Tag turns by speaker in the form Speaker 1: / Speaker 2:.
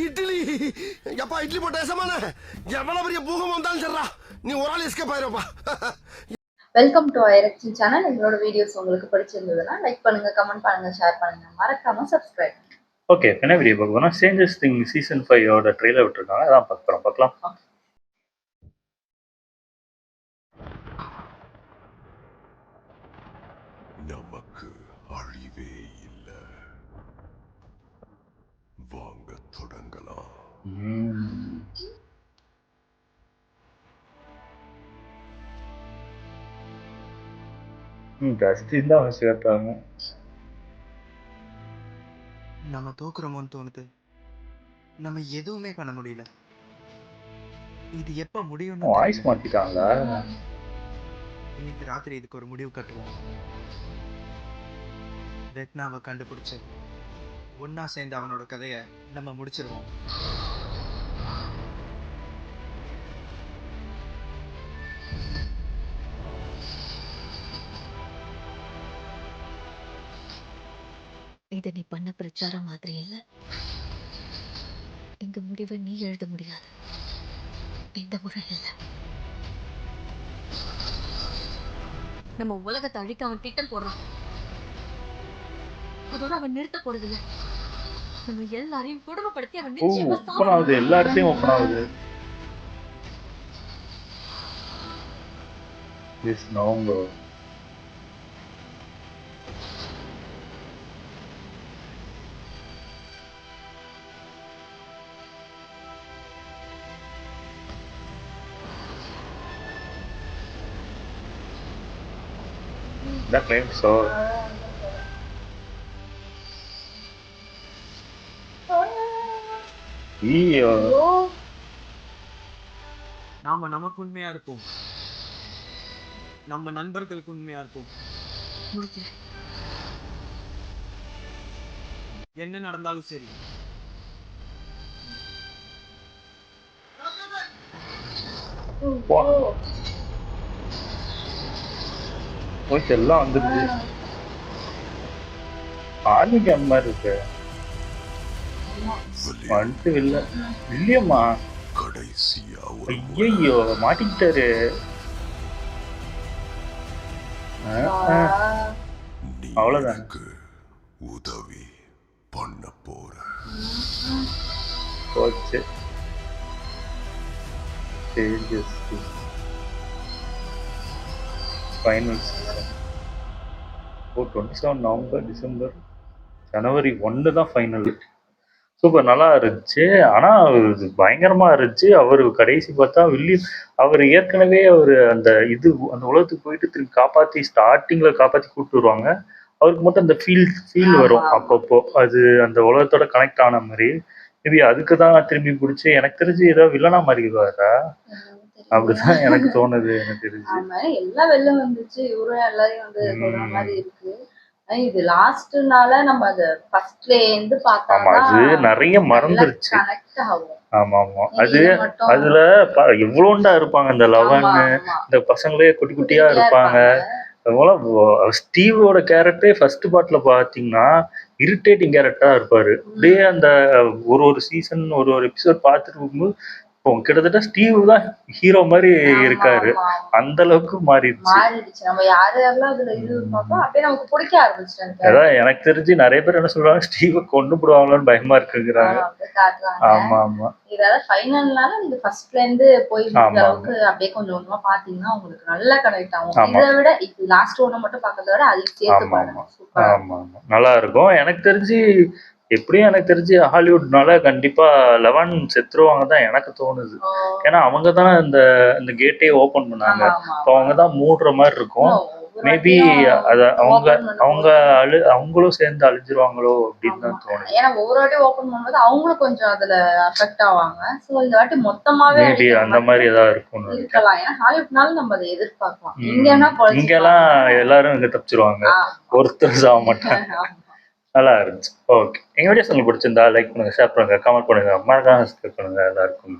Speaker 1: இட்லி எப்பா இட்லி போட்ட ஏசமான எவ்வளவு பெரிய பூகம் வந்தாலும் சரிடா நீ ஒரு ஆள் எஸ்கேப் ஆயிருப்பா.
Speaker 2: வெல்கம் டு ஐரக்ஷன் சேனல். எங்களோட வீடியோஸ் உங்களுக்கு பிடிச்சிருந்ததுன்னா லைக் பண்ணுங்க, கமெண்ட் பண்ணுங்க, ஷேர் பண்ணுங்க, மறக்காம சப்ஸ்கிரைப்.
Speaker 3: ஓகே, என்ன வீடியோ பார்க்கணும்? ஸ்ட்ரேஞ்சர்ஸ் திங்ஸ் சீசன் 5 ட்ரெய்லர் விட்டுருக்காங்க, அதான் பார்க்கலாம்.
Speaker 4: நமக்கு அழிவே இல்ல, வாங்க தொடங்கலாம்.
Speaker 3: டஸ்டின் தான் அவன் சேர்த்தாங்க.
Speaker 5: நம்ம தோக்குறோமோன்னு தோணுது. நம்ம எதுவுமே பண்ண முடியல. இது எப்ப முடியும்?
Speaker 3: வாய்ஸ் மாத்திட்டாங்களா?
Speaker 5: இன்னைக்கு ராத்திரி இதுக்கு ஒரு முடிவு கட்டுவோம். வெட்னாவை கண்டுபிடிச்சு ஒன்னா சேர்ந்து அவனோட கதையை நம்ம முடிச்சிருவோம்.
Speaker 6: இதை நீ பண்ண பிரச்சாரம் மாதிரி இல்ல. எங்க முடிவை நீ எழுத முடியாது. இந்த முறை இல்ல. நம்ம உலகத்தை அழிக்க அவன் திட்டம் போடுறான். அதோட அவன் நிறுத்த போறதில்ல. நம்ம எல்லாரையும் குடும்பப்படுத்தி அவன்
Speaker 3: ஓப்பன் ஆகுது, எல்லா இடத்தையும் ஓப்பன் ஆகுது. This November that claim so
Speaker 5: நாம நமக்கு உண்மையா இருப்போம், நம்ம நண்பர்களுக்கு உண்மையா இருப்போம். என்ன நடந்தாலும் சரி.
Speaker 3: போயிட்டு எல்லாம் வந்துருச்சு. ஆர்மி கேம்ப் மாதிரி இருக்கு. வந்துட்டு இல்ல இல்லையம்மா,
Speaker 4: கடைசியா
Speaker 3: ஐயோ மாட்டிக்கிட்டாரு. அவ்வளவுதான்,
Speaker 4: உதவி பண்ண போற
Speaker 3: போச்சு. ஃபைனல் சீசன் 27 நவம்பர், டிசம்பர், ஜனவரி 1 தான் ஃபைனல். சூப்பர், நல்லா இருந்துச்சு. ஆனால் பயங்கரமா இருந்துச்சு. அவர் கடைசி பார்த்தா அவர் ஏற்கனவே அந்த அந்த உலகத்துக்கு போயிட்டு திரும்பி காப்பாற்றி ஸ்டார்டிங்ல காப்பாற்றி கூப்பிட்டு வருவாங்க. அவருக்கு மட்டும் அந்த ஃபீல் வரும் அப்பப்போ. அது அந்த உலகத்தோட கனெக்ட் ஆன மாதிரி. மேபி அதுக்கு தான் திரும்பி பிடிச்சி. எனக்கு தெரிஞ்சு ஏதோ வில்லனா மாதிரி இருவாரா, அப்படிதான் எனக்கு தோணுது. எனக்கு தெரிஞ்சு
Speaker 2: எல்லாம் வெளில வந்துச்சு. இவரும் எல்லாரையும் வந்து சொல்ற மாதிரி இருக்கு. இது லாஸ்ட்னால நம்ம அது ஃபர்ஸ்ட்ல இருந்து பார்த்தா
Speaker 3: அது நிறைய மறந்துருச்சு.
Speaker 2: கனெக்ட் ஆகும்.
Speaker 3: ஆமா அது அதுல எவ்வளோண்டா இருப்பாங்க இந்த 11 இந்த பசங்களே குட்டி குட்டியா இருப்பாங்க. ஸ்டீவோட கேரக்டரே ஃபர்ஸ்ட் பார்ட்ல பாத்தீங்கன்னா இரிட்டேட்டிங் கேரக்டரா இருப்பாரு. அப்படியே அந்த ஒரு சீசன் ஒரு எபிசோட் பார்த்துட்டு இருக்கும்போது கிட்டத்தட்ட ஸ்டீவ் தான் ஹீரோ மாதிரி இருக்காரு. அந்த அளவுக்கு மாறிடுச்சு.
Speaker 2: நம்ம யாரெல்லாம் அதுல இது பார்த்தோம் அப்படியே நமக்கு பிடிக்க ஆரம்பிச்சிட்டாங்க.
Speaker 3: அதான் எனக்கு தெரிஞ்சு நிறைய பேர் என்ன சொல்றாங்க, ஸ்டீவ கொண்டு போடுவாங்களான்னு பயமா இருக்குங்கிறாங்க. ஆமா
Speaker 2: இதெல்லாம் ஃபைனல்னால நீங்க ஃபர்ஸ்ட்ல இருந்து போய் முடிஞ்ச அளவுக்கு அப்படியே கொஞ்சம் கொஞ்சமா பாத்தீங்கன்னா உங்களுக்கு நல்லா கனெக்ட் ஆகும். இதை விட லாஸ்ட் ஒண்ணு மட்டும் பாக்கிறத விட அதுக்கு சேர்த்து பாருங்க.
Speaker 3: ஆமா நல்லா இருக்கும். எனக்கு தெரிஞ்சு ஹாலிவுட்னால கண்டிப்பா 11 செத்துருவாங்க தான் எனக்கு தோணுது. ஏன்னா அவங்க தான் இந்த கேட்டே ஓபன் பண்ணாங்க. அவங்க தான் மூடுற மாதிரி இருக்கும். மேபி அத அவங்களும் சேர்ந்து அழிஞ்சிருவாங்களோ அப்படின்னு தான் தோணுது.
Speaker 2: ஏன்னா ஒவ்வொரு வாட்டி ஓபன் பண்ணும்போது அவங்களும் கொஞ்சம் அதுல அஃபெக்ட் ஆவாங்க. சோ இந்த வாட்டி மொத்தமாவே
Speaker 3: மேபி அந்த மாதிரி ஏதாவது இருக்கும்
Speaker 2: இருக்கலாம். ஏன்னா ஹாலிவுட்னால நம்ம அதை எதிர்பார்க்கலாம்.
Speaker 3: இங்கெல்லாம் எல்லாரும் இங்க தப்பிச்சிருவாங்க, ஒருத்தர் சாக மாட்டாங்க. நல்லா இருந்துச்சு. ஓகே, எங்க வீடியோஸ் உங்களுக்கு பிடிச்சிருந்தா லைக் பண்ணுங்க, ஷேர் பண்ணுங்க, கமெண்ட் பண்ணுங்க, மறக்காம சப்ஸ்கிரைப் பண்ணுங்க. எல்லாருக்கும்